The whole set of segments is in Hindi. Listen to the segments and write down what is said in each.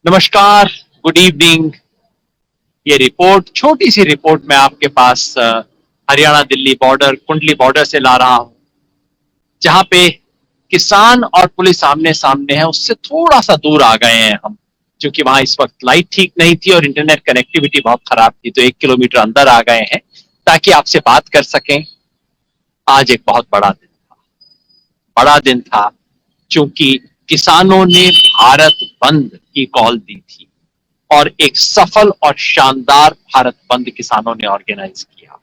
नमस्कार, गुड इवनिंग। ये रिपोर्ट, छोटी सी रिपोर्ट मैं आपके पास हरियाणा दिल्ली बॉर्डर, कुंडली बॉर्डर से ला रहा हूं, जहां पे किसान और पुलिस आमने सामने है। उससे थोड़ा सा दूर आ गए हैं हम, क्योंकि वहां इस वक्त लाइट ठीक नहीं थी और इंटरनेट कनेक्टिविटी बहुत खराब थी, तो 1 किलोमीटर अंदर आ गए हैं ताकि आपसे बात कर सकें। आज एक बहुत बड़ा दिन था, क्योंकि किसानों ने भारत बंद की कॉल दी थी और एक सफल और शानदार भारत बंद किसानों ने ऑर्गेनाइज किया।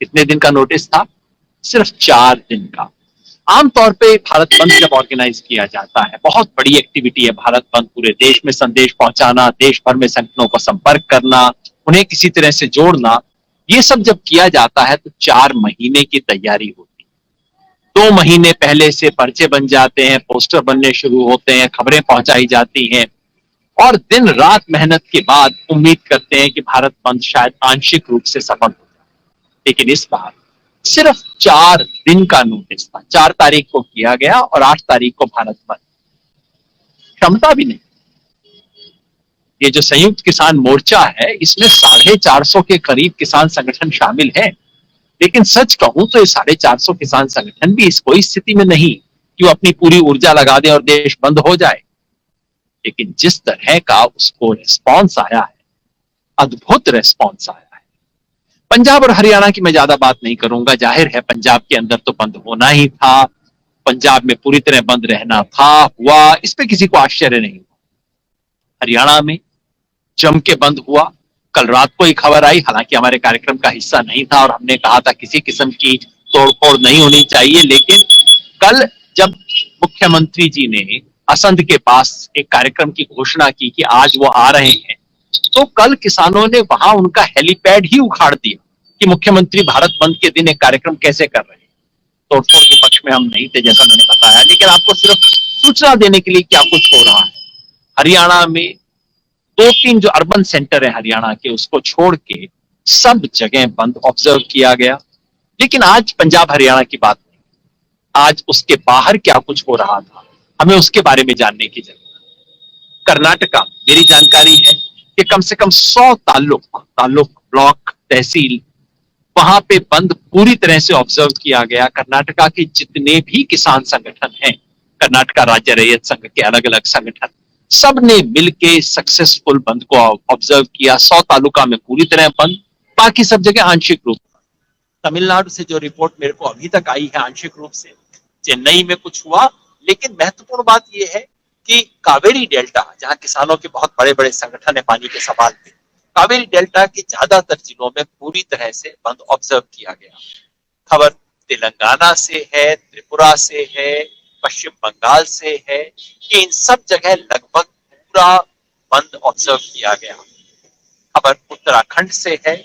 कितने दिन का नोटिस था? सिर्फ 4 दिन का। आमतौर पे भारत बंद जब ऑर्गेनाइज किया जाता है, बहुत बड़ी एक्टिविटी है भारत बंद, पूरे देश में संदेश पहुंचाना, देश भर में संगठनों का संपर्क करना, उन्हें किसी तरह से जोड़ना। ये सब जब किया जाता है तो 4 महीने की तैयारी होती है। 2 महीने पहले से पर्चे बन जाते हैं, पोस्टर बनने शुरू होते हैं, खबरें पहुंचाई जाती हैं और दिन रात मेहनत के बाद उम्मीद करते हैं कि भारत बंद शायद आंशिक रूप से सफल हो जाए। लेकिन इस बार सिर्फ 4 दिन का नोटिस था। 4 तारीख को किया गया और 8 तारीख को भारत बंद। क्षमता भी नहीं। ये जो संयुक्त किसान मोर्चा है, इसमें 450 के करीब किसान संगठन शामिल हैं। लेकिन सच कहूं तो ये 450 किसान संगठन भी इस कोई स्थिति में नहीं कि वो अपनी पूरी ऊर्जा लगा दें और देश बंद हो जाए। लेकिन जिस तरह का उसको रिस्पॉन्स आया है, अद्भुत रिस्पॉन्स आया है। पंजाब और हरियाणा की मैं ज्यादा बात नहीं करूंगा, जाहिर है पंजाब के अंदर तो बंद होना ही था, पंजाब में पूरी तरह बंद रहना था, हुआ, इस पे किसी को आश्चर्य नहीं हुआ। हरियाणा में जम के बंद हुआ। कल रात को ही खबर आई, हालांकि हमारे कार्यक्रम का हिस्सा नहीं था और हमने कहा था किसी किस्म की तोड़फोड़ नहीं होनी चाहिए, लेकिन कल जब मुख्यमंत्री जी ने असंध के पास एक कार्यक्रम की घोषणा की कि आज वो आ रहे हैं, तो कल किसानों ने वहां उनका हेलीपैड ही उखाड़ दिया कि मुख्यमंत्री भारत बंद के दिन एक कार्यक्रम कैसे कर रहे हैं। तोड़फोड़ के पक्ष में हम नहीं थे, जैसा मैंने बताया, लेकिन आपको सिर्फ सूचना देने के लिए क्या कुछ हो रहा है। हरियाणा में 2-3 जो अर्बन सेंटर है हरियाणा के, उसको छोड़ के सब जगह बंद ऑब्जर्व किया गया। लेकिन आज पंजाब हरियाणा की बात नहीं, आज उसके बाहर क्या कुछ हो रहा था, हमें उसके बारे में जानने की जरूरत है। कर्नाटका, मेरी जानकारी है कि कम से कम 100 ताल्लुक ब्लॉक तहसील, वहां पे बंद पूरी तरह से ऑब्जर्व किया गया। कर्नाटका के जितने भी किसान संगठन हैं, कर्नाटका राज्य रैयत संघ के अलग अलग संगठन, सब ने मिलके सक्सेसफुल बंद को ऑब्जर्व किया। 100 तालुका में पूरी तरह बंद, बाकी सब जगह आंशिक रूप। तमिलनाडु से जो रिपोर्ट मेरे को अभी तक आई है, आंशिक रूप से चेन्नई में कुछ हुआ। लेकिन महत्वपूर्ण बात यह है कि कावेरी डेल्टा, जहां किसानों के बहुत बड़े बड़े संगठन है पानी के सवाल पे, कावेरी डेल्टा के ज्यादातर जिलों में पूरी तरह से बंद ऑब्जर्व किया गया। खबर तेलंगाना से है, त्रिपुरा से है, पश्चिम बंगाल से है कि इन सब जगह लगभग पूरा बंद ऑब्जर्व किया गया। खबर उत्तराखंड से है,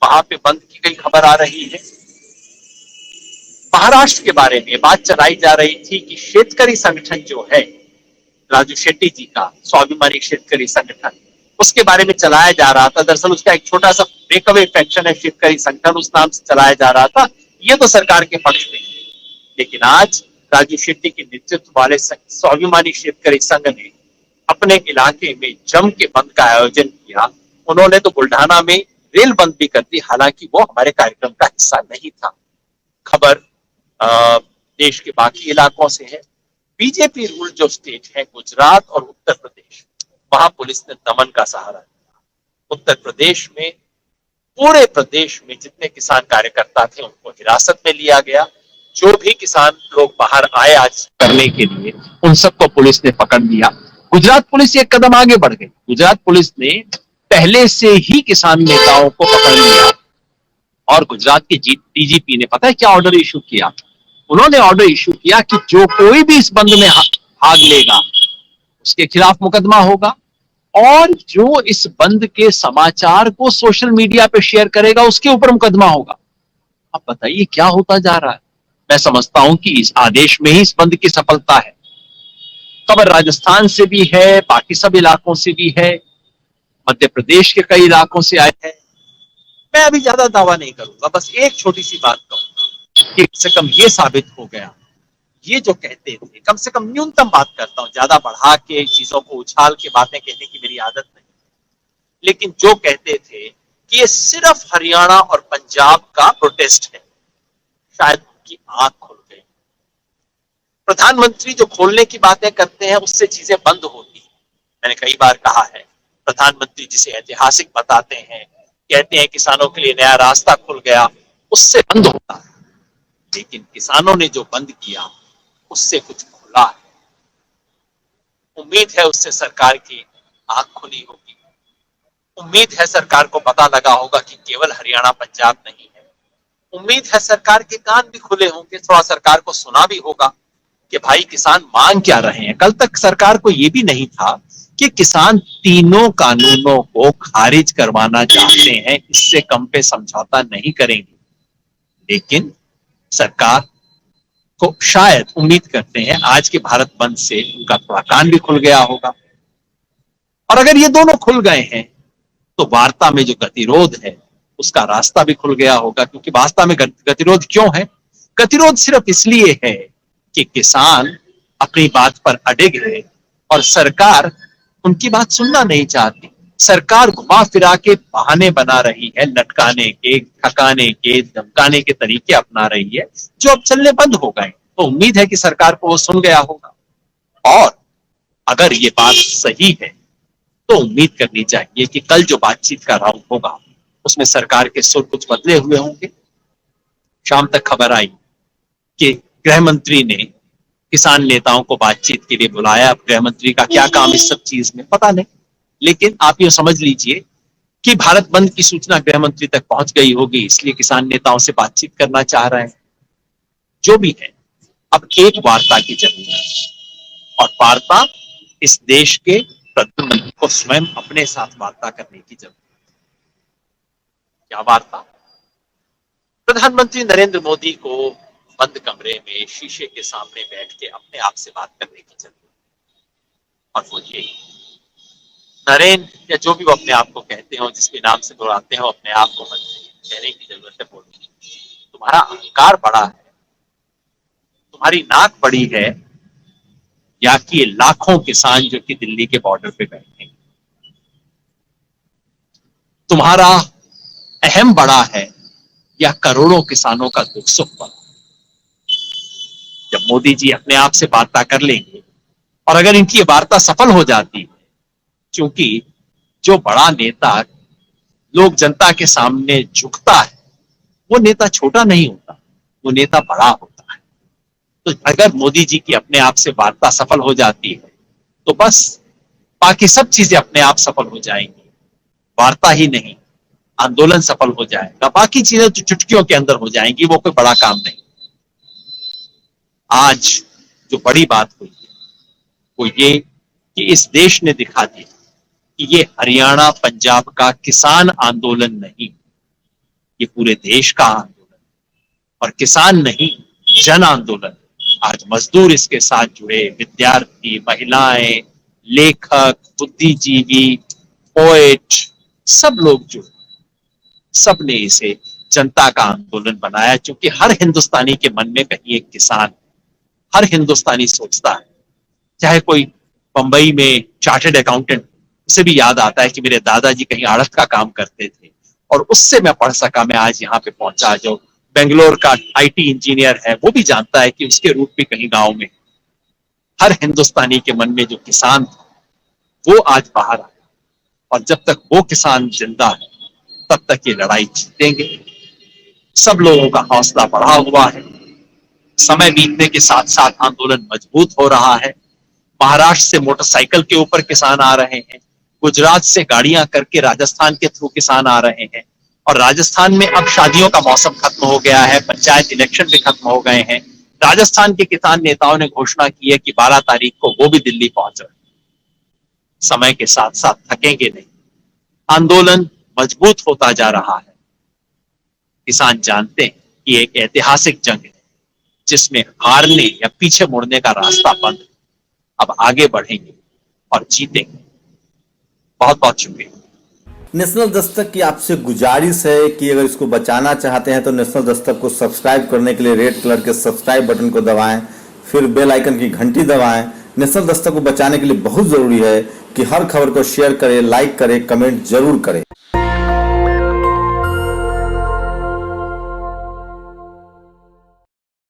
वहां पे बंद की गई खबर आ रही है। महाराष्ट्र के बारे में बात चलाई जा रही थी कि शेतकरी संगठन जो है, राजू शेट्टी जी का स्वाभिमानी शेतकरी संगठन, उसके बारे में चलाया जा रहा था। दरअसल उसका एक छोटा सा ब्रेकअवे फैक्शन है शेतकरी संगठन, उस नाम से चलाया जा रहा था। ये तो सरकार के पक्ष में। लेकिन आज राजू शेट्टी के नेतृत्व वाले स्वाभिमानी शेतकरी संघ ने अपने इलाके में जम के बंद का आयोजन किया। उन्होंने तो बुल्ढाना में रेल बंद भी कर दी, हालांकि वो हमारे कार्यक्रम का हिस्सा नहीं था। खबर देश के बाकी इलाकों से है। बीजेपी रूल जो स्टेट है, गुजरात और उत्तर प्रदेश, वहां पुलिस ने दमन का सहारा लिया। उत्तर प्रदेश में, पूरे प्रदेश में जितने किसान कार्यकर्ता थे उनको हिरासत में लिया गया। जो भी किसान लोग बाहर आए आज करने के लिए, उन सबको पुलिस ने पकड़ लिया। गुजरात पुलिस एक कदम आगे बढ़ गई। गुजरात पुलिस ने पहले से ही किसान नेताओं को पकड़ लिया और गुजरात के डीजीपी ने पता है क्या ऑर्डर इशू किया? उन्होंने ऑर्डर इशू किया कि जो कोई भी इस बंद में भाग लेगा उसके खिलाफ मुकदमा होगा, और जो इस बंद के समाचार को सोशल मीडिया पे शेयर करेगा उसके ऊपर मुकदमा होगा। अब बताइए क्या होता जा रहा है। मैं समझता हूं कि इस आदेश में ही इस बंद की सफलता है। खबर राजस्थान से भी है, बाकी सब इलाकों से भी है, मध्य प्रदेश के कई इलाकों से आए हैं। मैं अभी ज्यादा दावा नहीं करूंगा, बस एक छोटी सी बात कहूंगा कि कम से कम ये साबित हो गया ये जो कहते थे, कम से कम न्यूनतम बात करता हूं, ज्यादा बढ़ा के चीजों को उछाल के बातें कहने की मेरी आदत नहीं, लेकिन जो कहते थे कि ये सिर्फ हरियाणा और पंजाब का प्रोटेस्ट है, शायद उनकी आंख खुल गई। प्रधानमंत्री जो खोलने की बातें करते हैं उससे चीजें बंद होती हैं। मैंने कई बार कहा है, प्रधानमंत्री जिसे ऐतिहासिक बताते हैं, कहते हैं किसानों के लिए नया रास्ता खुल गया, उससे बंद होता है, लेकिन किसानों ने जो बंद किया उससे कुछ खुला है। उम्मीद है उससे सरकार की आंख खुली होगी। उम्मीद है सरकार को पता लगा होगा कि केवल हरियाणा पंजाब नहीं है। उम्मीद है सरकार के कान भी खुले होंगे, थोड़ा सरकार को सुना भी होगा कि भाई किसान मांग क्या रहे हैं। कल तक सरकार को यह भी नहीं था कि किसान तीनों कानूनों को खारिज करवाना चाहते हैं, इससे कम पे समझौता नहीं करेंगे, लेकिन सरकार को शायद उम्मीद करते हैं आज के भारत बंद से उनका थोड़ा कान भी खुल गया होगा। और अगर ये दोनों खुल गए हैं तो वार्ता में जो गतिरोध है उसका रास्ता भी खुल गया होगा, क्योंकि वार्ता में गतिरोध क्यों है? गतिरोध सिर्फ इसलिए है कि किसान अपनी बात पर अडिग है और सरकार उनकी बात सुनना नहीं चाहती। सरकार घुमा फिरा के बहाने बना रही है, लटकाने के, थकाने के, धमकाने के तरीके अपना रही है, जो अब चलने बंद हो गए। तो उम्मीद है कि सरकार को वो सुन गया होगा, और अगर ये बात सही है तो उम्मीद करनी चाहिए कि कल जो बातचीत का राउंड होगा उसमें सरकार के सुर कुछ बदले हुए होंगे। शाम तक खबर आई कि गृह मंत्री ने किसान नेताओं को बातचीत के लिए बुलाया। अब गृह मंत्री का क्या काम इस सब चीज में पता नहीं, लेकिन आप ये समझ लीजिए कि भारत बंद की सूचना गृह मंत्री तक पहुंच गई होगी, इसलिए किसान नेताओं से बातचीत करना चाह रहे हैं। जो भी है, अब एक वार्ता की जरूरत है, और वार्ता इस देश के प्रधानमंत्री को स्वयं अपने साथ वार्ता करने की जरूरत है। क्या वार्ता? प्रधानमंत्री नरेंद्र मोदी को बंद कमरे में शीशे के सामने बैठ के अपने आप से बात करने की जरूरत है, और वो यही, नरेंद्र या जो भी वो अपने आप को कहते हो, जिस भी नाम से बुलाते हो अपने आप को, कहने की जरूरत है, बोलने की। तुम्हारा अहंकार बड़ा है, तुम्हारी नाक बड़ी है, या कि ये लाखों किसान जो कि दिल्ली के बॉर्डर पे बैठे हैं, तुम्हारा अहम बड़ा है, या करोड़ों किसानों का दुख सुख बड़ा? जब मोदी जी अपने आप से वार्ता कर लेंगे, और अगर इनकी ये वार्ता सफल हो जाती है, क्योंकि जो बड़ा नेता लोग जनता के सामने झुकता है वो नेता छोटा नहीं होता, वो नेता बड़ा होता है। तो अगर मोदी जी की अपने आप से वार्ता सफल हो जाती है तो बस बाकी सब चीजें अपने आप सफल हो जाएंगी। वार्ता ही नहीं, आंदोलन सफल हो जाएगा, बाकी चीजें तो चुटकियों के अंदर हो जाएंगी, वो कोई बड़ा काम नहीं। आज जो बड़ी बात हुई है वो ये कि इस देश ने दिखा दिया कि ये हरियाणा पंजाब का किसान आंदोलन नहीं, ये पूरे देश का आंदोलन, और किसान नहीं, जन आंदोलन। आज मजदूर इसके साथ जुड़े, विद्यार्थी, महिलाएं, लेखक, बुद्धिजीवी, पोएट, सब लोग जुड़े, सब ने इसे जनता का आंदोलन बनाया, क्योंकि हर हिंदुस्तानी के मन में कहीं एक किसान, हर हिंदुस्तानी सोचता है, चाहे कोई बंबई में चार्टर्ड अकाउंटेंट, उसे भी याद आता है कि मेरे दादाजी कहीं आड़त का काम करते थे और उससे मैं पढ़ सका, मैं आज यहाँ पे पहुंचा। जो बेंगलोर का आईटी इंजीनियर है वो भी जानता है कि उसके रूट भी कहीं गांव में। हर हिंदुस्तानी के मन में जो किसान था वो आज बाहर आया, और जब तक वो किसान जिंदा है तब तक ये लड़ाई जीतेंगे। सब लोगों का हौसला बढ़ा हुआ है, समय बीतने के साथ साथ आंदोलन मजबूत हो रहा है। महाराष्ट्र से मोटरसाइकिल के ऊपर किसान आ रहे हैं, गुजरात से गाड़ियां करके राजस्थान के थ्रू किसान आ रहे हैं, और राजस्थान में अब शादियों का मौसम खत्म हो गया है, पंचायत इलेक्शन भी खत्म हो गए हैं। राजस्थान के किसान नेताओं ने घोषणा की है कि 12 तारीख को वो भी दिल्ली पहुंच रहे हैं। समय के साथ साथ थकेंगे नहीं, आंदोलन मजबूत होता जा रहा है। किसान जानते हैं कि एक ऐतिहासिक जंग है जिसमें हारने या पीछे मुड़ने का रास्ता बंद है। अब आगे बढ़ेंगे और जीतेंगे। बहुत बहुत शुक्रिया। नेशनल दस्तक की आपसे गुजारिश है कि अगर इसको बचाना चाहते हैं तो नेशनल दस्तक को सब्सक्राइब करने के लिए रेड कलर के सब्सक्राइब बटन को दबाएं, फिर बेल आइकन की घंटी दबाएं। नेशनल दस्तक को बचाने के लिए बहुत जरूरी है कि हर खबर को शेयर करें, लाइक करें, कमेंट जरूर करें।